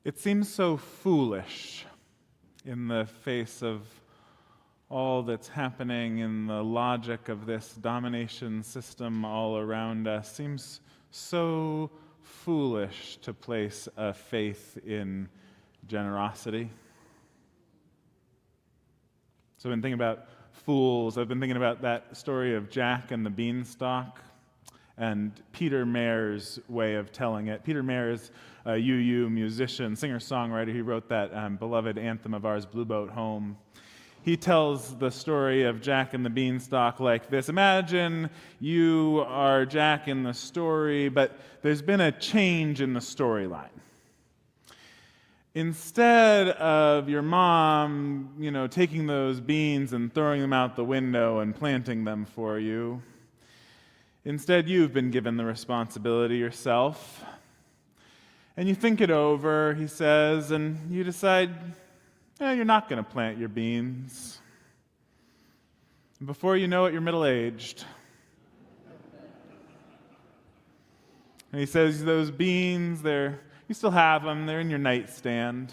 It seems so foolish in the face of all that's happening in the logic of this domination system all around us. Seems so foolish to place a faith in generosity. So I've been thinking about fools. I've been thinking about that story of Jack and the Beanstalk and Peter Mayer's way of telling it. Peter Mayer is a UU musician, singer-songwriter. He wrote that beloved anthem of ours, Blue Boat Home. He tells the story of Jack and the Beanstalk like this. Imagine you are Jack in the story, but there's been a change in the storyline. Instead of your mom, taking those beans and throwing them out the window and planting them for you, instead you've been given the responsibility yourself. And you think it over, he says, and you decide, you're not going to plant your beans. And before you know it, you're middle-aged. And he says, those beans, you still have them, they're in your nightstand.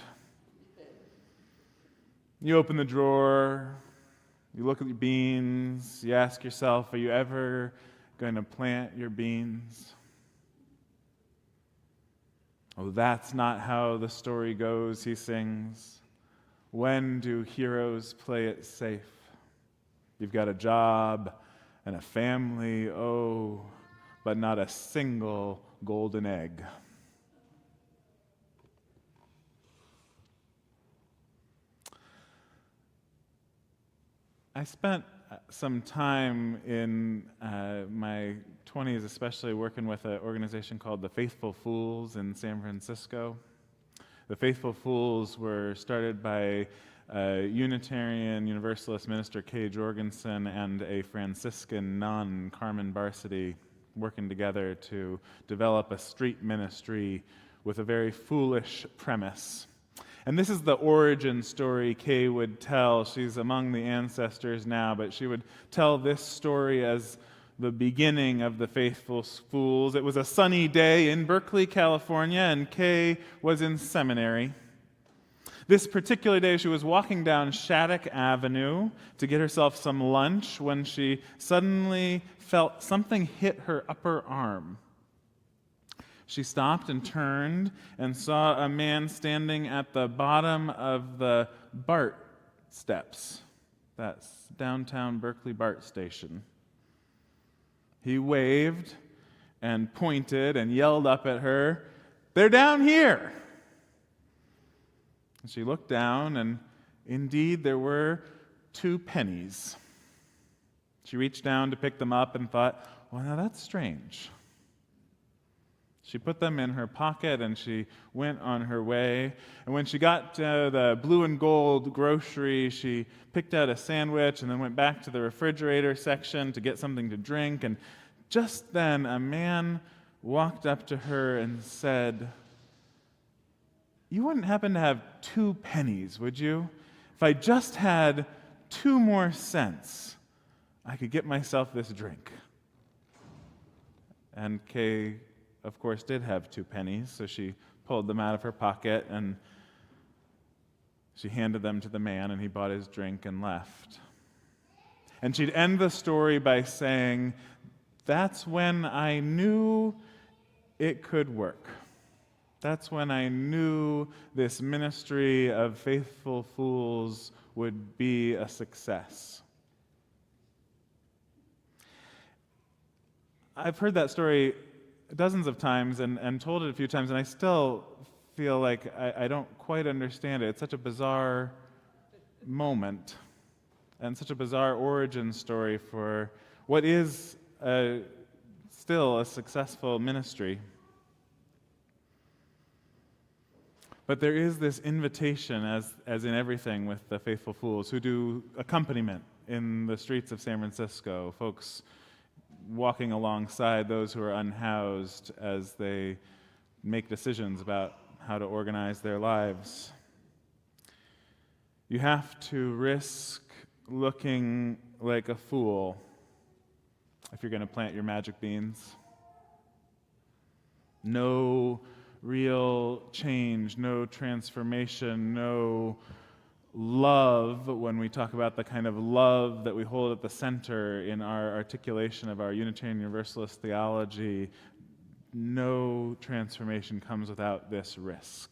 You open the drawer, you look at your beans, you ask yourself, are you ever going to plant your beans? Oh, that's not how the story goes, he sings. When do heroes play it safe? You've got a job and a family, but not a single golden egg. I spent some time in my 20s, especially working with an organization called the Faithful Fools in San Francisco. The Faithful Fools were started by Unitarian Universalist minister Kay Jorgensen and a Franciscan nun, Carmen Barsity, working together to develop a street ministry with a very foolish premise. And this is the origin story Kay would tell. She's among the ancestors now, but she would tell this story as the beginning of the Faithful Fools. It was a sunny day in Berkeley, California, and Kay was in seminary. This particular day, she was walking down Shattuck Avenue to get herself some lunch when she suddenly felt something hit her upper arm. She stopped and turned and saw a man standing at the bottom of the BART steps. That's downtown Berkeley BART station. He waved and pointed and yelled up at her, "They're down here!" And she looked down, and indeed there were 2 pennies. She reached down to pick them up and thought, well, now that's strange. She put them in her pocket and she went on her way. And when she got to the blue and gold grocery, she picked out a sandwich and then went back to the refrigerator section to get something to drink. And just then a man walked up to her and said, "You wouldn't happen to have 2 pennies, would you? If I just had 2 more cents, I could get myself this drink." And Kay, of course, did have 2 pennies, so she pulled them out of her pocket and she handed them to the man, and he bought his drink and left. And she'd end the story by saying, "That's when I knew it could work. That's when I knew this ministry of Faithful Fools would be a success." I've heard that story dozens of times and told it a few times, and I still feel like I don't quite understand it. It's such a bizarre moment and such a bizarre origin story for what is still a successful ministry. But there is this invitation, as in everything with the Faithful Fools, who do accompaniment in the streets of San Francisco, folks walking alongside those who are unhoused as they make decisions about how to organize their lives. You have to risk looking like a fool if you're going to plant your magic beans. No real change, no transformation, no love, when we talk about the kind of love that we hold at the center in our articulation of our Unitarian Universalist theology, no transformation comes without this risk.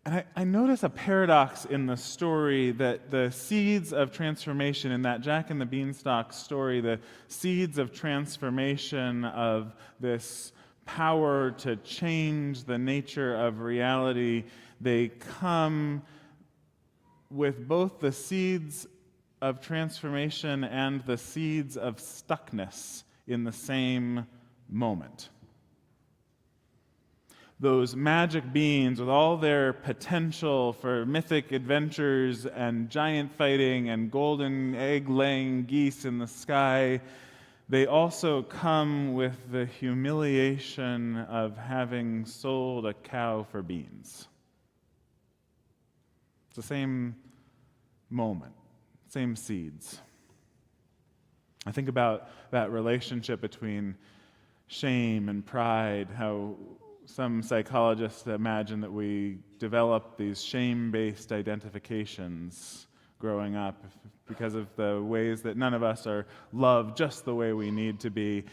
And I notice a paradox in the story, that the seeds of transformation in that Jack and the Beanstalk story, the seeds of transformation of this power to change the nature of reality, they come with both the seeds of transformation and the seeds of stuckness in the same moment. Those magic beans, with all their potential for mythic adventures and giant fighting and golden egg-laying geese in the sky, they also come with the humiliation of having sold a cow for beans. It's the same moment, same seeds. I think about that relationship between shame and pride, how some psychologists imagine that we develop these shame-based identifications growing up because of the ways that none of us are loved just the way we need to be.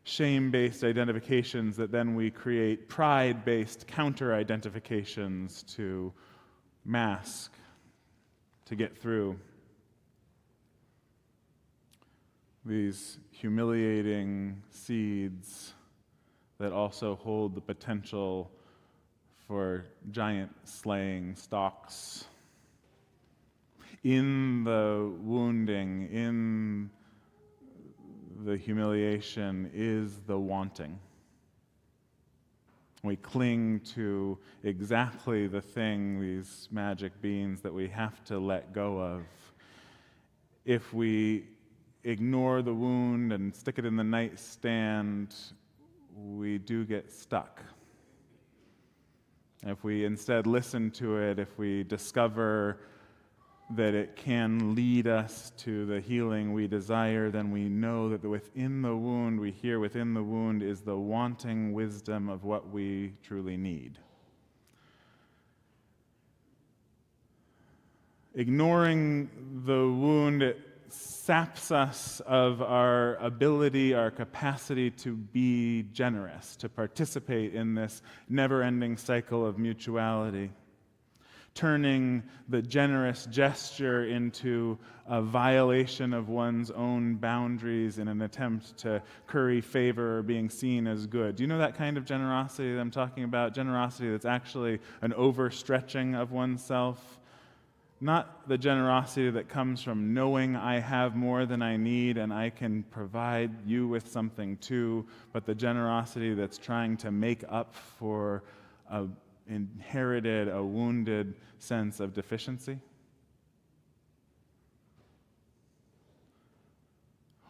Shame-based identifications that then we create pride-based counter-identifications to mask, to get through. These humiliating seeds that also hold the potential for giant slaying stalks. In the wounding, in the humiliation, is the wanting. We cling to exactly the thing, these magic beans, that we have to let go of. If we ignore the wound and stick it in the nightstand, we do get stuck. If we instead listen to it, if we discover that it can lead us to the healing we desire, then we know that within the wound, we hear within the wound is the wanting wisdom of what we truly need. Ignoring the wound saps us of our ability, our capacity to be generous, to participate in this never-ending cycle of mutuality, turning the generous gesture into a violation of one's own boundaries in an attempt to curry favor or being seen as good. Do you know that kind of generosity that I'm talking about? Generosity that's actually an overstretching of oneself. Not the generosity that comes from knowing I have more than I need and I can provide you with something too, but the generosity that's trying to make up for a wounded sense of deficiency.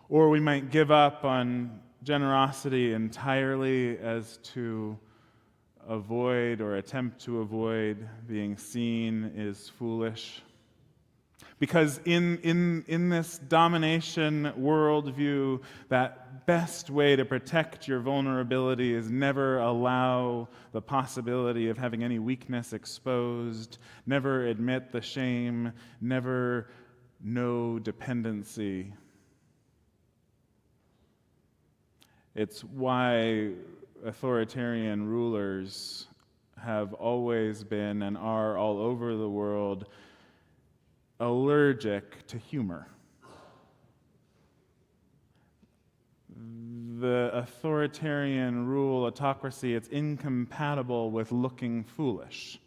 Or we might give up on generosity entirely as to avoid or attempt to avoid being seen is foolish. Because in this domination worldview, that best way to protect your vulnerability is never allow the possibility of having any weakness exposed, never admit the shame, never know dependency. It's why authoritarian rulers have always been and are all over the world allergic to humor. The authoritarian rule, autocracy, it's incompatible with looking foolish.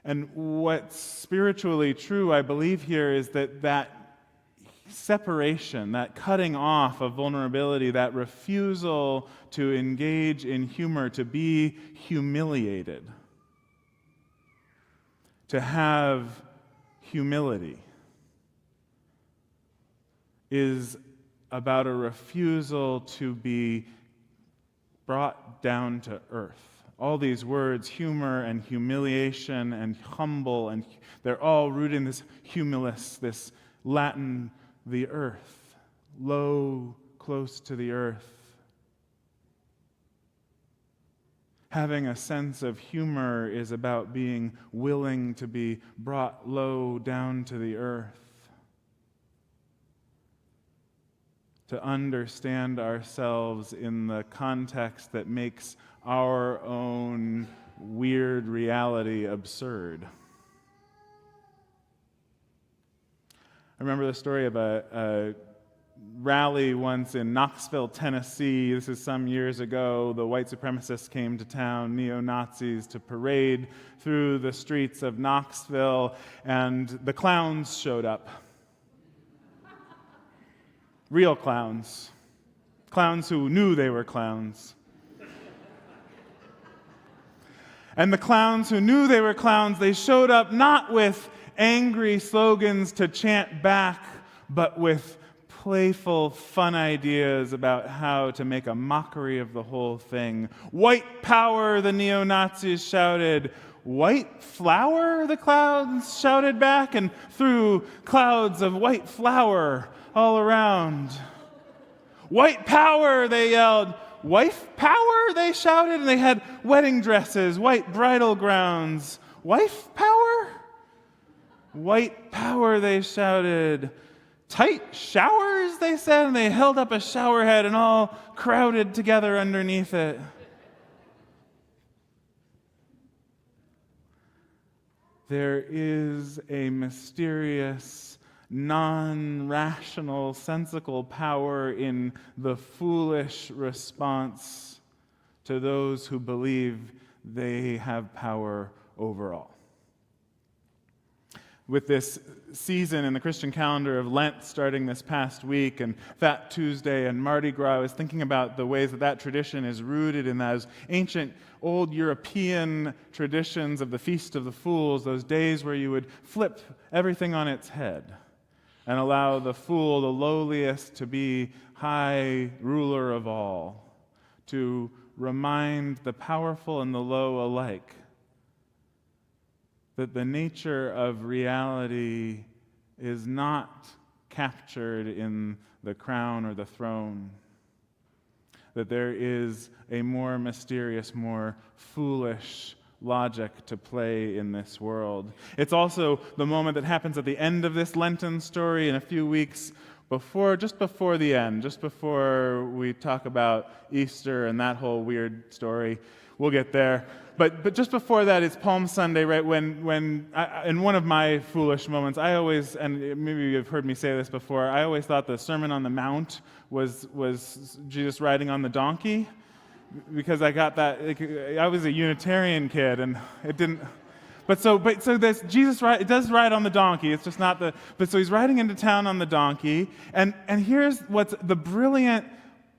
And what's spiritually true, I believe here, is that separation, that cutting off of vulnerability, that refusal to engage in humor, to be humiliated, to have humility, is about a refusal to be brought down to earth. All these words, humor and humiliation and humble, and they're all rooted in this humulus, this Latin, the earth, low, close to the earth. Having a sense of humor is about being willing to be brought low down to the earth. To understand ourselves in the context that makes our own weird reality absurd. I remember the story of a rally once in Knoxville, Tennessee. This is some years ago. The white supremacists came to town, neo-Nazis, to parade through the streets of Knoxville, and the clowns showed up. Real clowns. Clowns who knew they were clowns. And the clowns who knew they were clowns, they showed up not with angry slogans to chant back, but with playful, fun ideas about how to make a mockery of the whole thing. White power, the neo-Nazis shouted. White flour, the clowns shouted back, and threw clouds of white flour all around. White power, they yelled. Wife power, they shouted, and they had wedding dresses, white bridal gowns. Wife power? White power, they shouted. Tight showers, they said, and they held up a shower head and all crowded together underneath it. There is a mysterious, non-rational, sensical power in the foolish response to those who believe they have power over all. With this season in the Christian calendar of Lent starting this past week, and Fat Tuesday and Mardi Gras, I was thinking about the ways that tradition is rooted in those ancient old European traditions of the Feast of the Fools, those days where you would flip everything on its head and allow the fool, the lowliest, to be high ruler of all, to remind the powerful and the low alike that the nature of reality is not captured in the crown or the throne, that there is a more mysterious, more foolish logic to play in this world. It's also the moment that happens at the end of this Lenten story in a few weeks just before the end, just before we talk about Easter and that whole weird story. We'll get there. But just before that, it's Palm Sunday, right? When in one of my foolish moments, I always, and maybe you've heard me say this before, I always thought the Sermon on the Mount was Jesus riding on the donkey, because I got that. I was a Unitarian kid, and it didn't. But so this Jesus it does ride on the donkey. It's just not the. But so he's riding into town on the donkey, and here's what's the brilliant,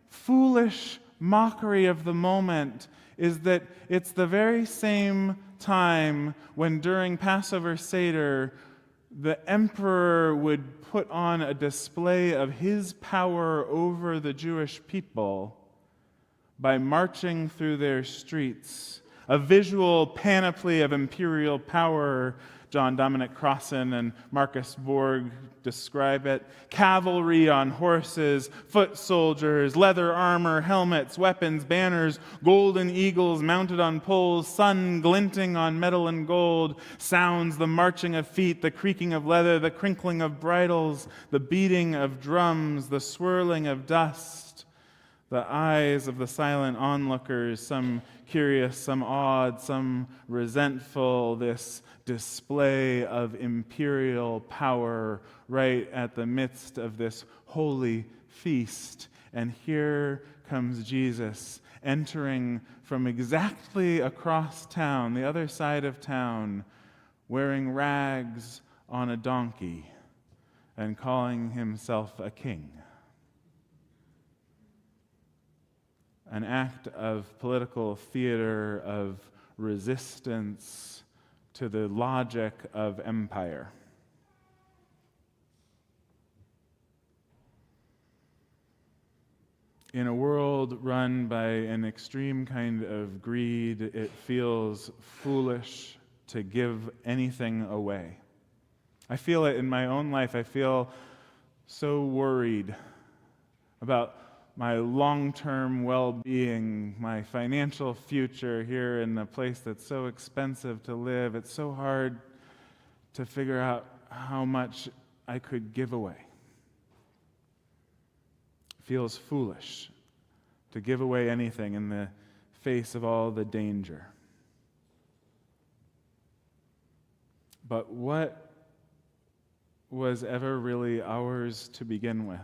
foolish mockery of the moment. Is that it's the very same time when during Passover Seder, the emperor would put on a display of his power over the Jewish people by marching through their streets, a visual panoply of imperial power. John Dominic Crossan and Marcus Borg describe it. Cavalry on horses, foot soldiers, leather armor, helmets, weapons, banners, golden eagles mounted on poles, sun glinting on metal and gold, sounds, the marching of feet, the creaking of leather, the crinkling of bridles, the beating of drums, the swirling of dust, the eyes of the silent onlookers, some curious, some awed, some resentful, this display of imperial power right at the midst of this holy feast. And here comes Jesus entering from exactly across town, the other side of town, wearing rags on a donkey and calling himself a king. An act of political theater, of resistance to the logic of empire. In a world run by an extreme kind of greed, it feels foolish to give anything away. I feel it in my own life. I feel so worried about my long-term well-being, my financial future here in a place that's so expensive to live. It's so hard to figure out how much I could give away. It feels foolish to give away anything in the face of all the danger. But what was ever really ours to begin with?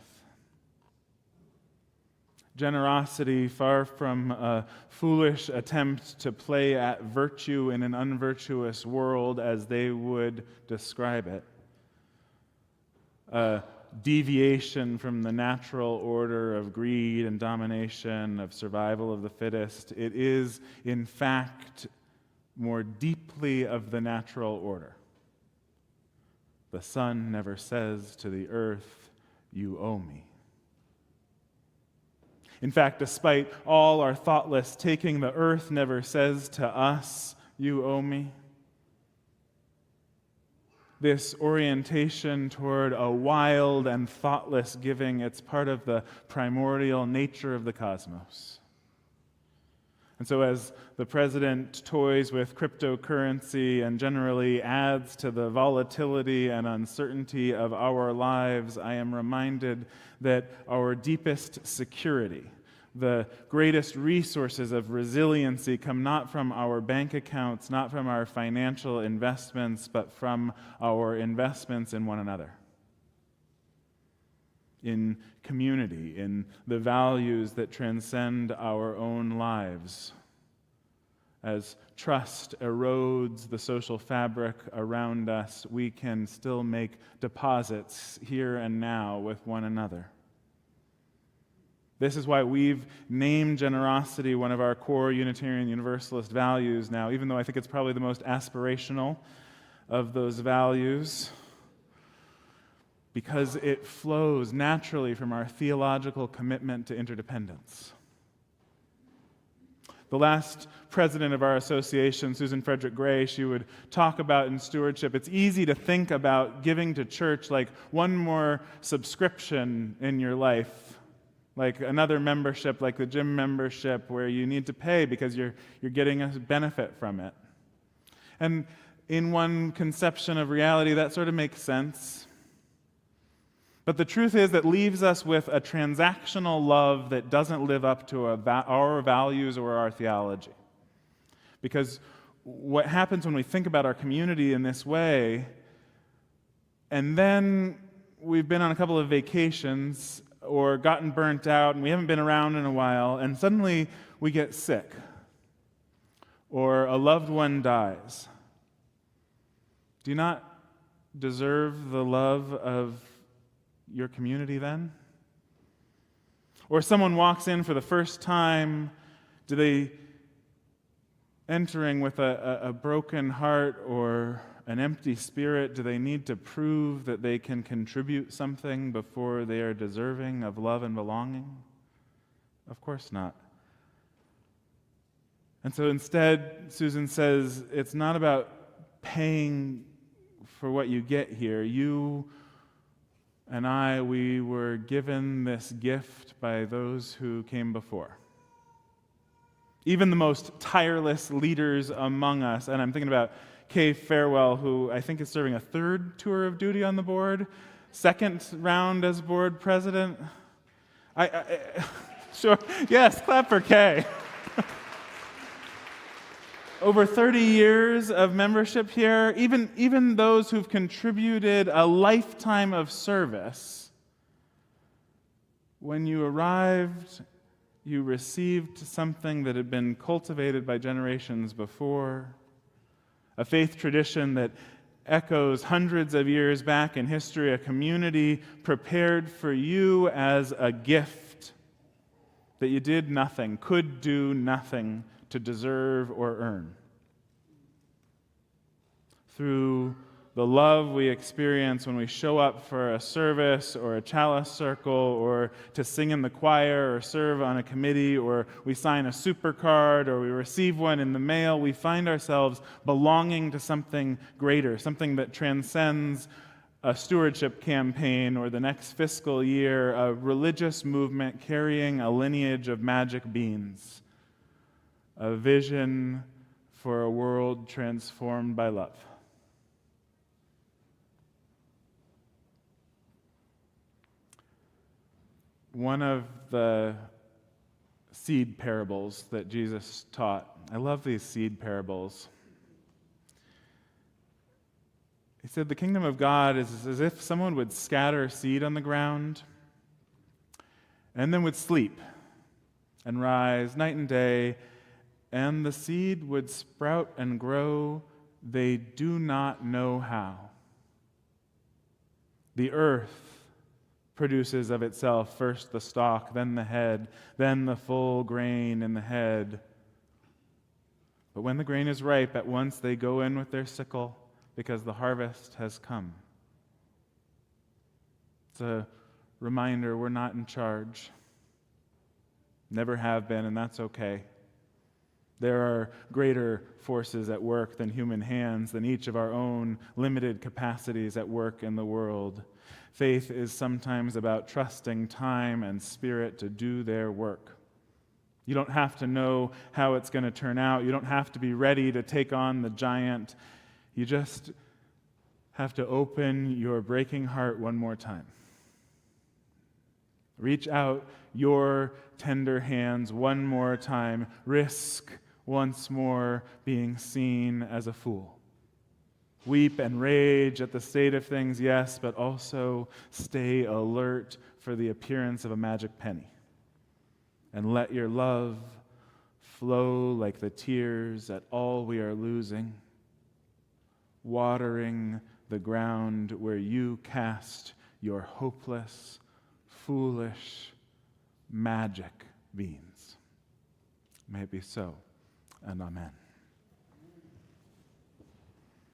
Generosity, far from a foolish attempt to play at virtue in an unvirtuous world as they would describe it, a deviation from the natural order of greed and domination, of survival of the fittest. It is, in fact, more deeply of the natural order. The sun never says to the earth, "You owe me." In fact, despite all our thoughtless taking, the earth never says to us, "You owe me." This orientation toward a wild and thoughtless giving, it's part of the primordial nature of the cosmos. And so as the president toys with cryptocurrency and generally adds to the volatility and uncertainty of our lives, I am reminded that our deepest security, the greatest resources of resiliency, come not from our bank accounts, not from our financial investments, but from our investments in one another, in community, in the values that transcend our own lives. As trust erodes the social fabric around us, we can still make deposits here and now with one another. This is why we've named generosity one of our core Unitarian Universalist values now, even though I think it's probably the most aspirational of those values, because it flows naturally from our theological commitment to interdependence. The last president of our association, Susan Frederick Gray, she would talk about in stewardship, it's easy to think about giving to church like one more subscription in your life, like another membership, like the gym membership where you need to pay because you're getting a benefit from it. And in one conception of reality, that sort of makes sense. But the truth is that leaves us with a transactional love that doesn't live up to our values or our theology. Because what happens when we think about our community in this way, and then we've been on a couple of vacations or gotten burnt out and we haven't been around in a while, and suddenly we get sick or a loved one dies. Do you not deserve the love of your community then? Or someone walks in for the first time, do they entering with a broken heart or an empty spirit, do they need to prove that they can contribute something before they are deserving of love and belonging? Of course not. And so instead, Susan says, it's not about paying for what you get here. You and I, we were given this gift by those who came before. Even the most tireless leaders among us, and I'm thinking about Kay Farewell, who I think is serving a third tour of duty on the board, second round as board president. Sure, yes, clap for Kay. Over 30 years of membership here, even those who've contributed a lifetime of service, when you arrived, you received something that had been cultivated by generations before, a faith tradition that echoes hundreds of years back in history, a community prepared for you as a gift that you did nothing, could do nothing to deserve or earn. Through the love we experience when we show up for a service or a chalice circle or to sing in the choir or serve on a committee or we sign a super card or we receive one in the mail, we find ourselves belonging to something greater, something that transcends a stewardship campaign or the next fiscal year, a religious movement carrying a lineage of magic beans, a vision for a world transformed by love. One of the seed parables that Jesus taught, I love these seed parables. He said the kingdom of God is as if someone would scatter seed on the ground and then would sleep and rise night and day, and the seed would sprout and grow. They do not know how. The earth produces of itself first the stalk, then the head, then the full grain in the head. But when the grain is ripe, at once they go in with their sickle, because the harvest has come. It's a reminder we're not in charge. Never have been, and that's okay. There are greater forces at work than human hands, than each of our own limited capacities at work in the world. Faith is sometimes about trusting time and spirit to do their work. You don't have to know how it's going to turn out. You don't have to be ready to take on the giant. You just have to open your breaking heart one more time. Reach out your tender hands one more time. Risk once more being seen as a fool. Weep and rage at the state of things, yes, but also stay alert for the appearance of a magic penny. And let your love flow like the tears at all we are losing, watering the ground where you cast your hopeless, foolish, magic beans. May it be so, and amen.